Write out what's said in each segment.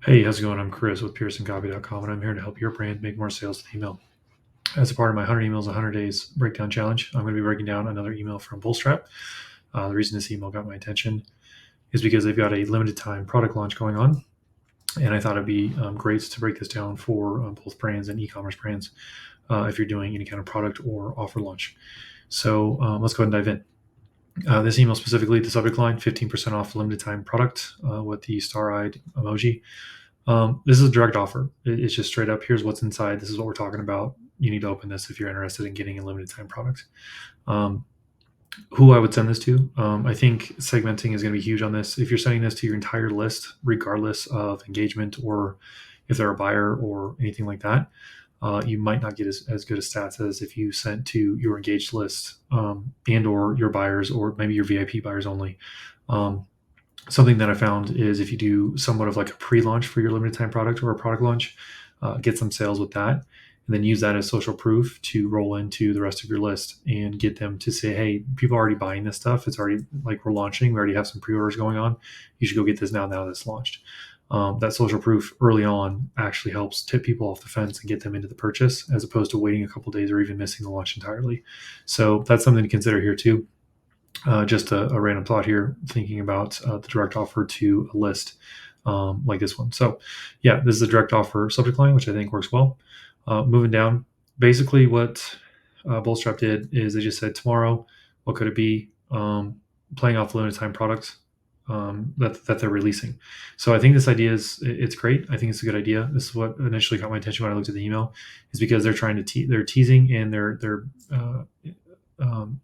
Hey, how's it going? I'm Chris with PearsonCopy.com, and I'm here to help your brand make more sales with email. As a part of my 100 emails, 100 days breakdown challenge, I'm going to be breaking down another email from Bullstrap. The reason this email got my attention is because they've got a limited time product launch going on, and I thought it'd be great to break this down for both brands and e-commerce brands if you're doing any kind of product or offer launch. So let's go ahead and dive in. This email specifically, the subject line, 15% off limited time product with the star-eyed emoji. This is a direct offer. It's just straight up. Here's what's inside. This is what we're talking about. You need to open this if you're interested in getting a limited time product. Um, who I would send this to? I think segmenting is going to be huge on this. If you're sending this to your entire list, regardless of engagement or if they're a buyer or anything like that, you might not get as good a stats as if you sent to your engaged list and or your buyers or maybe your VIP buyers only. Something that I found is if you do somewhat of like a pre-launch for your limited time product or a product launch, get some sales with that, and then use that as social proof to roll into the rest of your list and get them to say, hey, people are already buying this stuff. It's already like we're launching. We already have some pre-orders going on. You should go get this now that it's launched. That social proof early on actually helps tip people off the fence and get them into the purchase as opposed to waiting a couple days or even missing the launch entirely. So that's something to consider here too. Just a random thought here, thinking about the direct offer to a list like this one. So, yeah, this is a direct offer subject line, which I think works well. Moving down, basically what Bullstrap did is they just said tomorrow, what could it be? Playing off limited time products that they're releasing. So I think this idea it's great. I think it's a good idea. This is what initially caught my attention when I looked at the email, is because they're trying to they're teasing and they're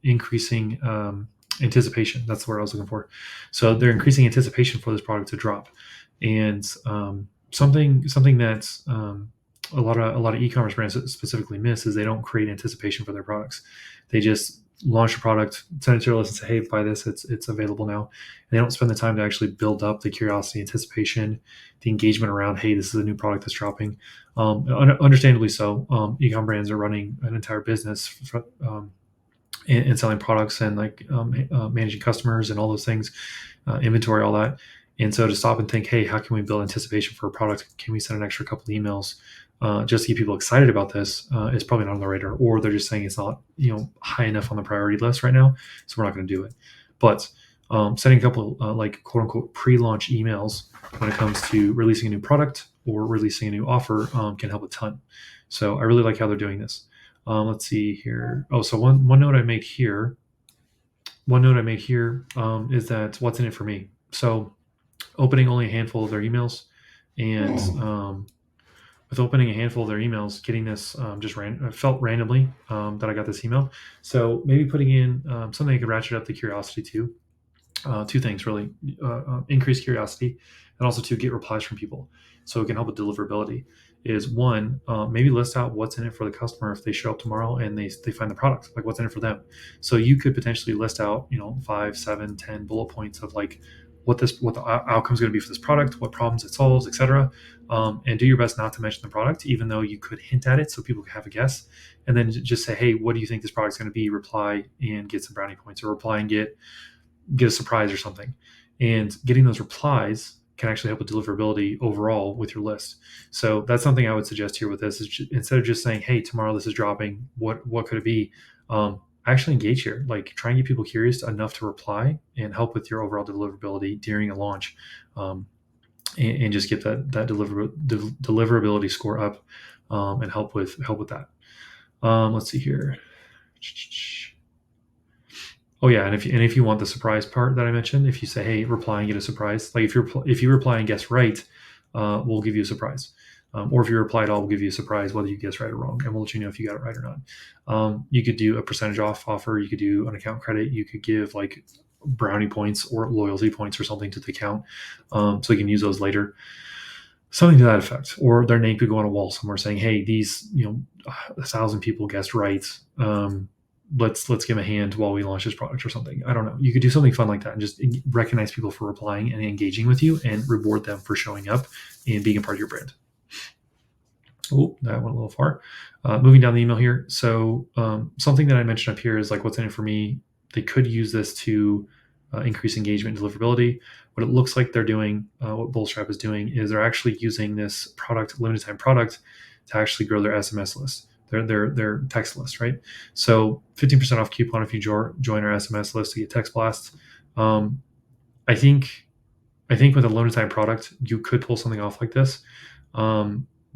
increasing anticipation. That's the word I was looking for. So they're increasing anticipation for this product to drop, and something that a lot of e-commerce brands specifically miss is they don't create anticipation for their products. They just launch a product, send it to their list, and say, "Hey, buy this. It's available now." And they don't spend the time to actually build up the curiosity, anticipation, the engagement around, "Hey, this is a new product that's dropping." Understandably so. E-com brands are running an entire business and selling products and like managing customers and all those things, inventory, all that. And so to stop and think, hey, how can we build anticipation for a product? Can we send an extra couple of emails just to get people excited about this? Is probably not on the radar, or they're just saying it's not high enough on the priority list right now, so we're not going to do it. But sending a couple like quote unquote pre-launch emails when it comes to releasing a new product or releasing a new offer can help a ton. So I really like how they're doing this. Let's see here. Oh, so one note I made here. One note I made here is that what's in it for me. So opening only a handful of their emails, and with opening a handful of their emails, getting this felt randomly that I got this email. So maybe putting in something that could ratchet up the curiosity too. Two things really: increase curiosity, and also to get replies from people, so it can help with deliverability. Is one, maybe list out what's in it for the customer if they show up tomorrow and they find the product, like what's in it for them. So you could potentially list out 5, 7, 10 bullet points of like what the outcome is going to be for this product, what problems it solves, etc. And do your best not to mention the product, even though you could hint at it so people can have a guess. And then just say, hey, what do you think this product's going to be? Reply and get some brownie points, or reply and get a surprise or something. And getting those replies can actually help with deliverability overall with your list. So that's something I would suggest here with this is instead of just saying, hey, tomorrow this is dropping, what could it be? Actually engage here, like try and get people curious enough to reply and help with your overall deliverability during a launch, and just get that deliverability score up, and help with that. Let's see here. Oh yeah, and if you want the surprise part that I mentioned, if you say, "Hey, reply and get a surprise," like if you reply and guess right, we'll give you a surprise, or if you reply at all, we'll give you a surprise whether you guess right or wrong, and we'll let you know if you got it right or not. You could do a percentage off offer. You could do an account credit. You could give like brownie points or loyalty points or something to the account, so you can use those later. Something to that effect, or their name could go on a wall somewhere saying, "Hey, these 1,000 people guessed right. Let's give them a hand while we launch this product," or something. I don't know. You could do something fun like that and just recognize people for replying and engaging with you, and reward them for showing up and being a part of your brand. Oh, that went a little far. Moving down the email here. So something that I mentioned up here is like what's in it for me. They could use this to increase engagement and deliverability. What it looks like they're doing, what Bullstrap is doing, is they're actually using this product, limited time product, to actually grow their SMS list, their text list, right? So 15% off coupon if you join our SMS list to get text blasts. Um, I think I think with a limited time product, you could pull something off like this.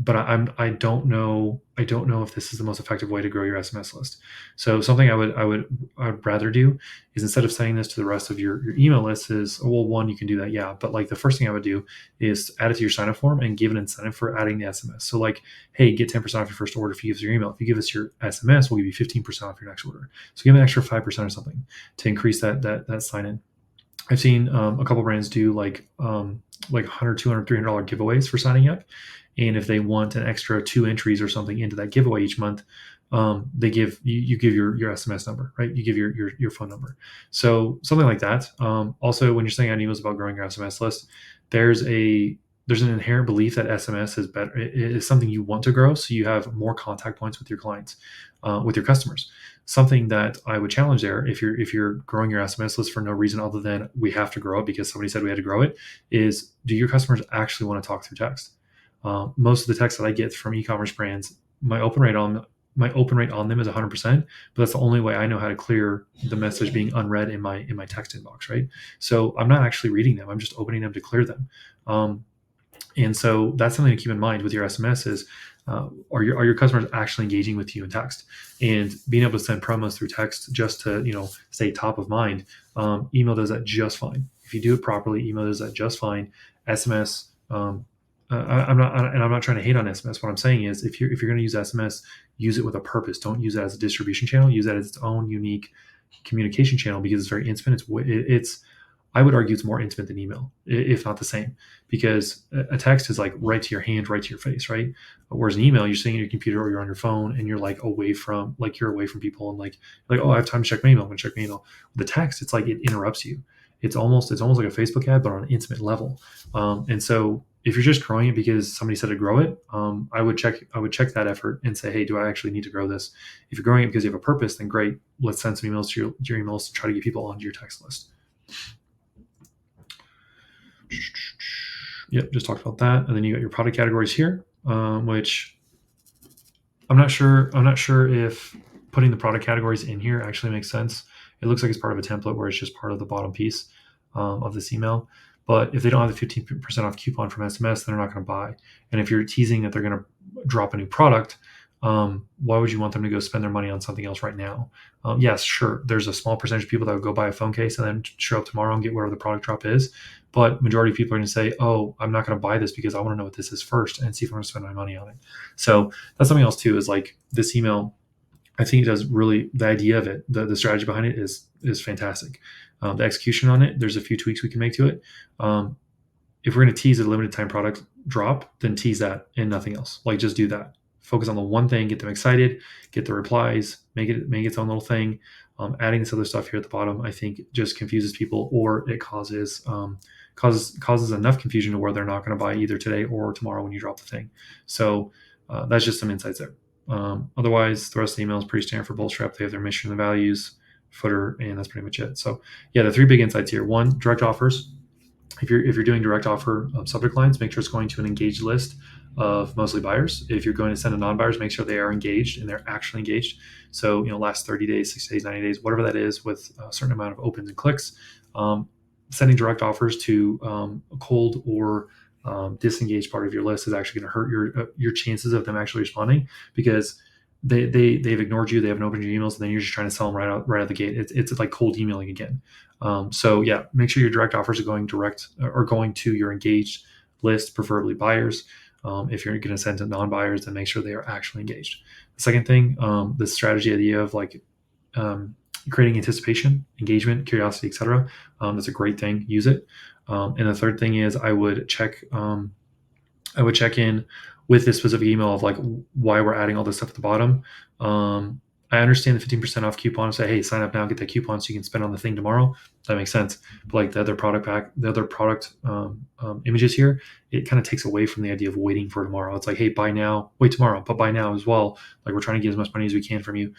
But I don't know if this is the most effective way to grow your SMS list. So something I'd rather do is, instead of sending this to the rest of your email list, is, well, one, you can do that, yeah. But like the first thing I would do is add it to your sign up form and give an incentive for adding the SMS. So like, hey, get 10% off your first order if you give us your email. If you give us your SMS, we'll give you 15% off your next order. So give an extra 5% or something to increase that sign in. I've seen a couple brands do like 100, 200, $300 giveaways for signing up, and if they want an extra 2 entries or something into that giveaway each month, they give you give your SMS number, right? You give your phone number, so something like that. Also, when you're sending out emails about growing your SMS list, there's a there's an inherent belief that SMS is better, is something you want to grow, so you have more contact points with your clients, with your customers. Something that I would challenge there, if you're growing your SMS list for no reason other than we have to grow it because somebody said we had to grow it, is, do your customers actually want to talk through text? Most of the text that I get from e-commerce brands, my open rate on them is 100%, but that's the only way I know how to clear the message being unread in my text inbox, right? So I'm not actually reading them; I'm just opening them to clear them. And so that's something to keep in mind with your SMS is, are your customers actually engaging with you in text? And being able to send promos through text just to stay top of mind, email does that just fine. If you do it properly, email does that just fine. SMS, I'm not trying to hate on SMS. What I'm saying is, if you're going to use SMS, use it with a purpose. Don't use it as a distribution channel. Use that as its own unique communication channel, because it's very intimate. It's I would argue it's more intimate than email, if not the same, because a text is like right to your hand, right to your face, right? Whereas an email, you're sitting on your computer or you're on your phone and you're like you're away from people, and like, oh, I have time to check my email. I'm gonna check my email. With the text, it's like it interrupts you. It's almost like a Facebook ad, but on an intimate level. And so if you're just growing it because somebody said to grow it, I would check that effort and say, hey, do I actually need to grow this? If you're growing it because you have a purpose, then great. Let's send some emails to your emails to try to get people onto your text list. Yep, just talked about that. And then you got your product categories here, which I'm not sure if putting the product categories in here actually makes sense. It looks like it's part of a template where it's just part of the bottom piece of this email. But if they don't have the 15% off coupon from SMS, then they're not going to buy. And if you're teasing that they're going to drop a new product, why would you want them to go spend their money on something else right now? Yes, sure, there's a small percentage of people that would go buy a phone case and then show up tomorrow and get whatever the product drop is. But majority of people are going to say, oh, I'm not going to buy this because I want to know what this is first and see if I'm going to spend my money on it. So that's something else too, is like this email, I think it does really, the idea of it, the strategy behind it is fantastic. The execution on it, there's a few tweaks we can make to it. If we're going to tease a limited time product drop, then tease that and nothing else. Like, just do that. Focus on the one thing, get them excited, get the replies, make its own little thing. Adding this other stuff here at the bottom, I think, just confuses people, or it causes enough confusion to where they're not going to buy either today or tomorrow when you drop the thing. So that's just some insights there. Otherwise, the rest of the email is pretty standard for Bullstrap. They have their mission and values, footer, and that's pretty much it. So yeah, the 3 big insights here. 1, direct offers. If you're doing direct offer subject lines, make sure it's going to an engaged list of mostly buyers. If you're going to send to non-buyers, make sure they are engaged and they're actually engaged. So last 30 days, 60 days, 90 days, whatever that is, with a certain amount of opens and clicks. Sending direct offers to a cold or disengaged part of your list is actually going to hurt your chances of them actually responding, because they've ignored you, they haven't opened your emails, and then you're just trying to sell them right out the gate. It's like cold emailing again. So yeah, make sure your direct offers are going to your engaged list, preferably buyers. If you're going to send to non-buyers, then make sure they are actually engaged. The second thing, the strategy idea of creating anticipation, engagement, curiosity, etc. That's a great thing. Use it. And the third thing is, I would check in with this specific email of like why we're adding all this stuff at the bottom. I understand the 15% off coupon. Say, hey, sign up now, get that coupon so you can spend on the thing tomorrow. That makes sense. But like the other product images here, it kind of takes away from the idea of waiting for tomorrow. It's like, hey, buy now, wait tomorrow, but buy now as well. Like, we're trying to get as much money as we can from you.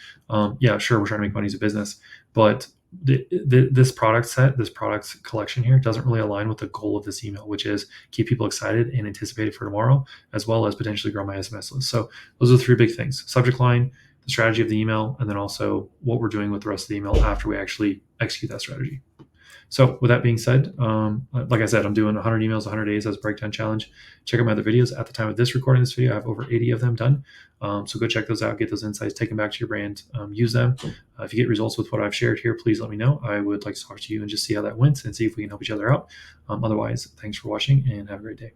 Yeah, sure, we're trying to make money as a business, but this product set, this product collection here doesn't really align with the goal of this email, which is keep people excited and anticipated for tomorrow, as well as potentially grow my SMS list. So those are the three big things: subject line, the strategy of the email, and then also what we're doing with the rest of the email after we actually execute that strategy. So with that being said, like I said, I'm doing 100 emails, 100 days as a breakdown challenge. Check out my other videos. At the time of this recording this video, I have over 80 of them done. So go check those out, get those insights, take them back to your brand, use them. If you get results with what I've shared here, please let me know. I would like to talk to you and just see how that went and see if we can help each other out. Otherwise, thanks for watching and have a great day.